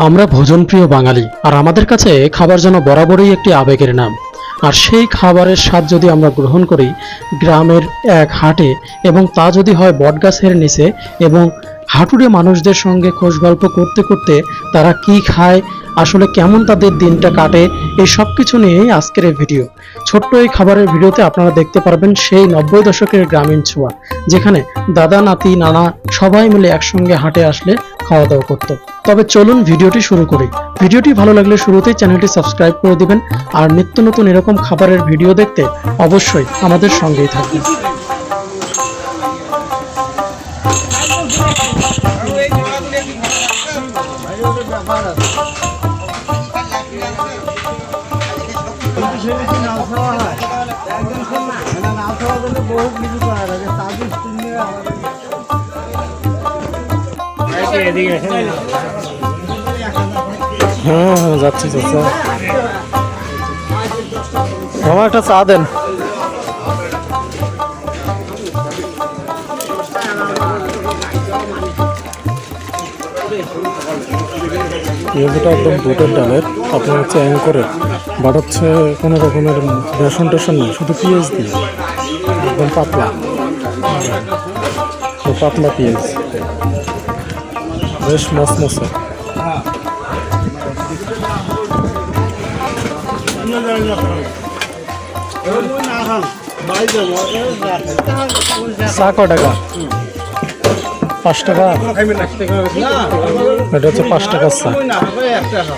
আমরা ভোজনপ্রিয় বাঙালি, আর আমাদের কাছে খাবার যেন বরাবরই একটি আবেগের নাম। আর সেই খাবারের স্বাদ যদি আমরা গ্রহণ করি গ্রামের এক হাটে, এবং তা যদি হয় বটগাছের নিচে, এবং হাঁটুরে মানুষদের সঙ্গে খোশ গল্প করতে করতে তারা কি খায়, আসলে কেমন তাদের দিনটা কাটে, এই সব কিছু নিয়েই আজকের এই ভিডিও। ছোট্ট এই খাবারের ভিডিওতে আপনারা দেখতে পারবেন সেই 90 দশকের গ্রামীণ ছোঁয়া, যেখানে দাদা নাতি নানা সবাই মিলে একসঙ্গে হাটে আসলে খাওয়া দাওয়া করত। তবে চলুন ভিডিওটি শুরু করি। ভিডিওটি ভালো লাগলে শুরুতেই চ্যানেলটি সাবস্ক্রাইব করে দিবেন, আর নিত্য নতুন এরকম খাবারের ভিডিও দেখতে অবশ্যই আমাদের সঙ্গেই থাকবেন। হ্যাঁ যাচ্ছি চাচা, আমার একটা চা দেন। পেঁয়াজটা একদম দুধের ডালের, আপনার হচ্ছে অ্যাঙ্করের, বাট হচ্ছে কোনো রকমের বেসন টেসন নেই, শুধু পেঁয়াজ দিয়ে একদম পাতলা পাতলা পেঁয়াজ, বেশ মসমসে। চা ক টাকা? 5 টাকা। এটা হচ্ছে 5 টাকার চা।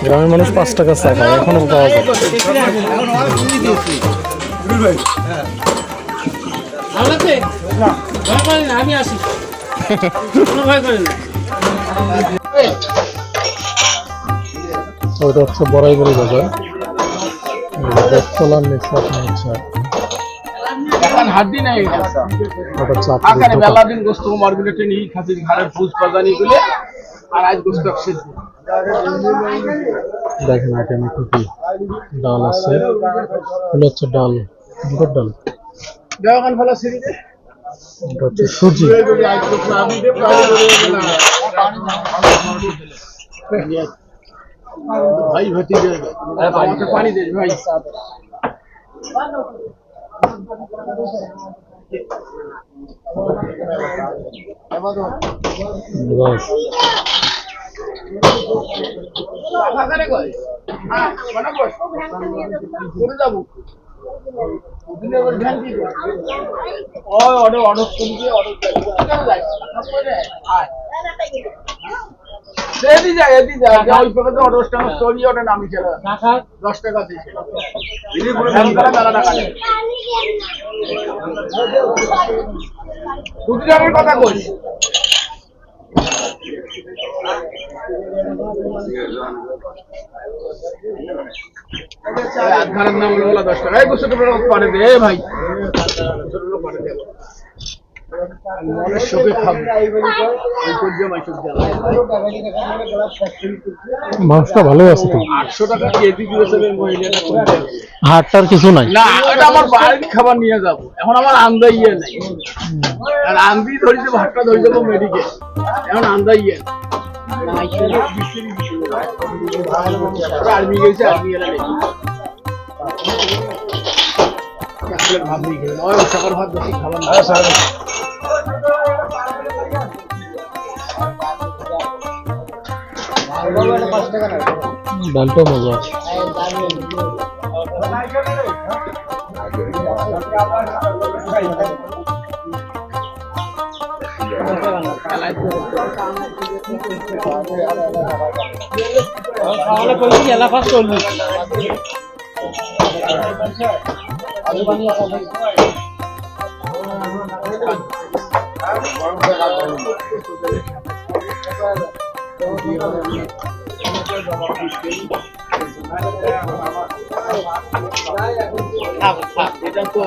গ্রামের মানুষ 5 টাকার চা খায়, এখনো পাওয়া যায়। ওইটা হচ্ছে বড়াইগুড়ি বাজার, চলার নিচে আপনার হচ্ছে হাড্ডি নাই, মেলা দিন গোস্ত মার্কেটে নিয়ে খাসির ঘাড়ের ফুজ পাজানি গুলে, আর আজ গোস্ত শেষ। দেখেন আইটেম কি কি ডাল আছে, এগুলো হচ্ছে ডাল, বুটের ডাল, দেওয়ান ভালো সিরি দে, এটা হচ্ছে সুজি, ভাই ভর্তি দে, পানি দে ভাই। নামি ছিল 10 টাকা দিয়েছিল, কথা কই। আধারের নাম বলা 10 টাকা, এই গোস্ত পারে দে ভাই, মনের শোকে খাবো। মাছটা ভালো আছে তো, 800 টাকা কেজি দিয়েছে মহিলাটা, হাটটার কিছু নাই না, এটা আমার বাড়ির খাবার নিয়ে যাবো, এখন আমার আন্দাইয়ে নাই, আর আন্দি ধরে যাবো, হাটটা ধরে যাবো মেডিকেল, এখন আন্দাইয়ে আর্মি গেছে, আর্মি এরা নেই ভাব নিয়ে খেলেন, ওই সকাল ভাত বেশি খাবার না। ডালটা মজা। এটা তো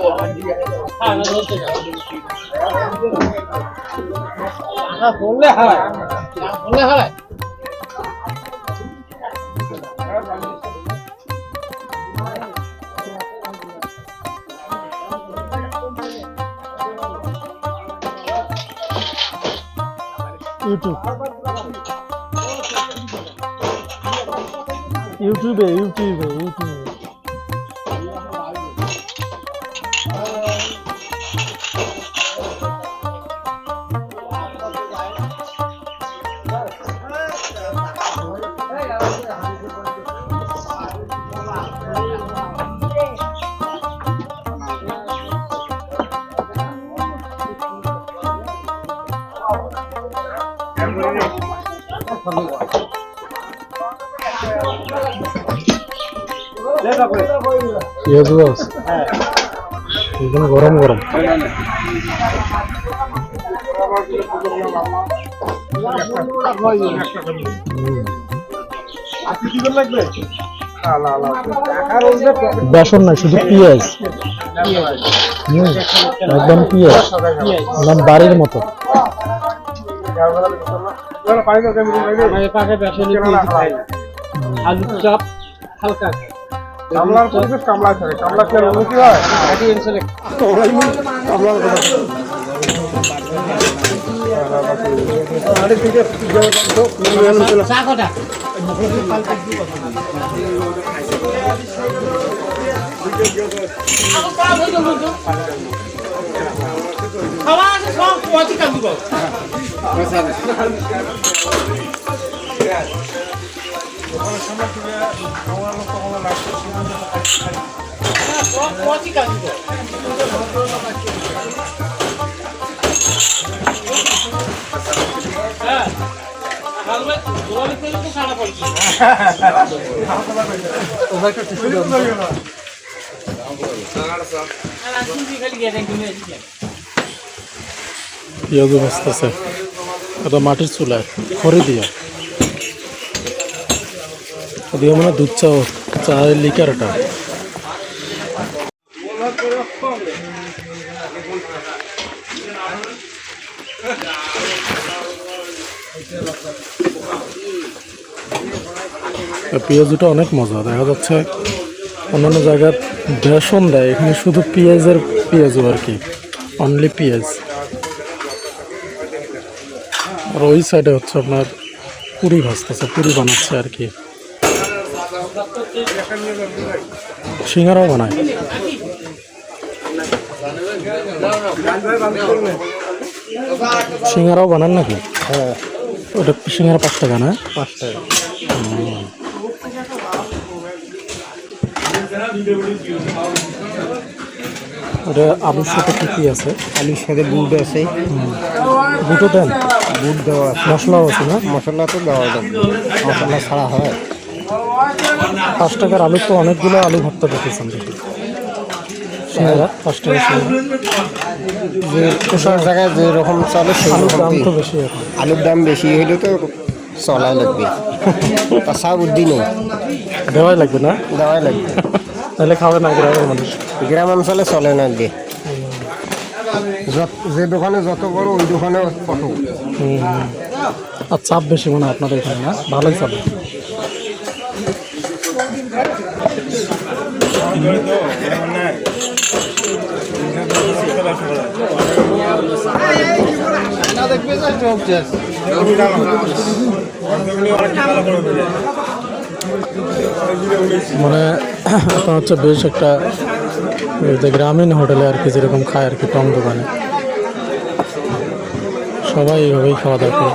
বললে হয়, বললে হয়। ইউটিউব। ইউটিউবে পেঁয়াজ বস একদম গরম গরম। বেসন না, শুধু পেঁয়াজ, একদম পেঁয়াজ, একদম বাড়ির মতো। আলুর চপ হালকা, কামলার পরিবেশ কামলা থাকে, কামলা কি আর উন্নতি হয়? পেঁয়াজ ভাজতেছে, এটা মাটির চুলায় খড়ি দিয়া দিয়ে মানে দুধ চাও, চায়ের লিকার এটা। পেঁয়াজটা অনেক মজা, দেখা যাচ্ছে অন্যান্য জায়গায় বেসন দেয়, এখানে শুধু পেঁয়াজের পেঁয়াজও আর কি, অনলি পেঁয়াজ। আর ওই সাইডে হচ্ছে আপনার পুরি ভাজতেছে, পুরি বানাচ্ছে আর কি, সিঙ্গারাও বানায়। সিঙ্গারাও বানান নাকি? হ্যাঁ, ওটা সিঙ্গারা 5 টাকা না? 5 টাকা। ওটা আলুর সাথে কি আছে? আলুর সাথে বুট আছে, বুটও দেন? বুট দেওয়া আছে, মশলাও আছে না? মশলা তো দেওয়া যাবে, মশলা ছাড়া হয়। 5 টাকার আলু তো অনেকগুলো আলু ভর্তা দেখেছেন দেখি। সিঙ্গারা 5 টাকা সিঙ্গারা, যে সব জায়গায় যেরকম চলে সেই আলুর দাম রকম। তো বেশি এখন। আলুর দাম বেশি হলে তো চলাই লাগবে, তাছাড়া বুদ্ধি নেই, দেওয়াই লাগবে না? দেওয়াই লাগবে, তাহলে খাবে না গ্রামের মানুষ। গ্রাম অঞ্চলে চলে না দিয়ে। যে দোকানে যত বড় ওই দোকানে কত। আর চাপ বেশি মনে হয় আপনাদের এখানে না? ভালোই চলে। মানে আপনার হচ্ছে বেশ একটা গ্রামীণ হোটেলে আর কি যেরকম খায় আর কি, টং দোকানে সবাই এইভাবেই খাওয়া দাওয়া করে।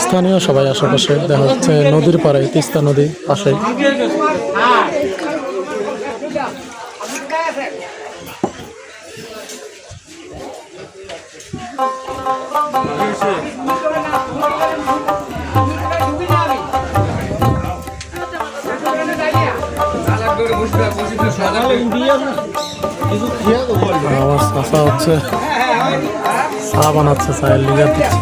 স্থানীয় সবাই আশেপাশে, দেখা যাচ্ছে নদীর পাড়ে, তিস্তা নদী পাশেই। আমার চাষা হচ্ছে চা বানাচ্ছে, চায়ের লিগার দিচ্ছে।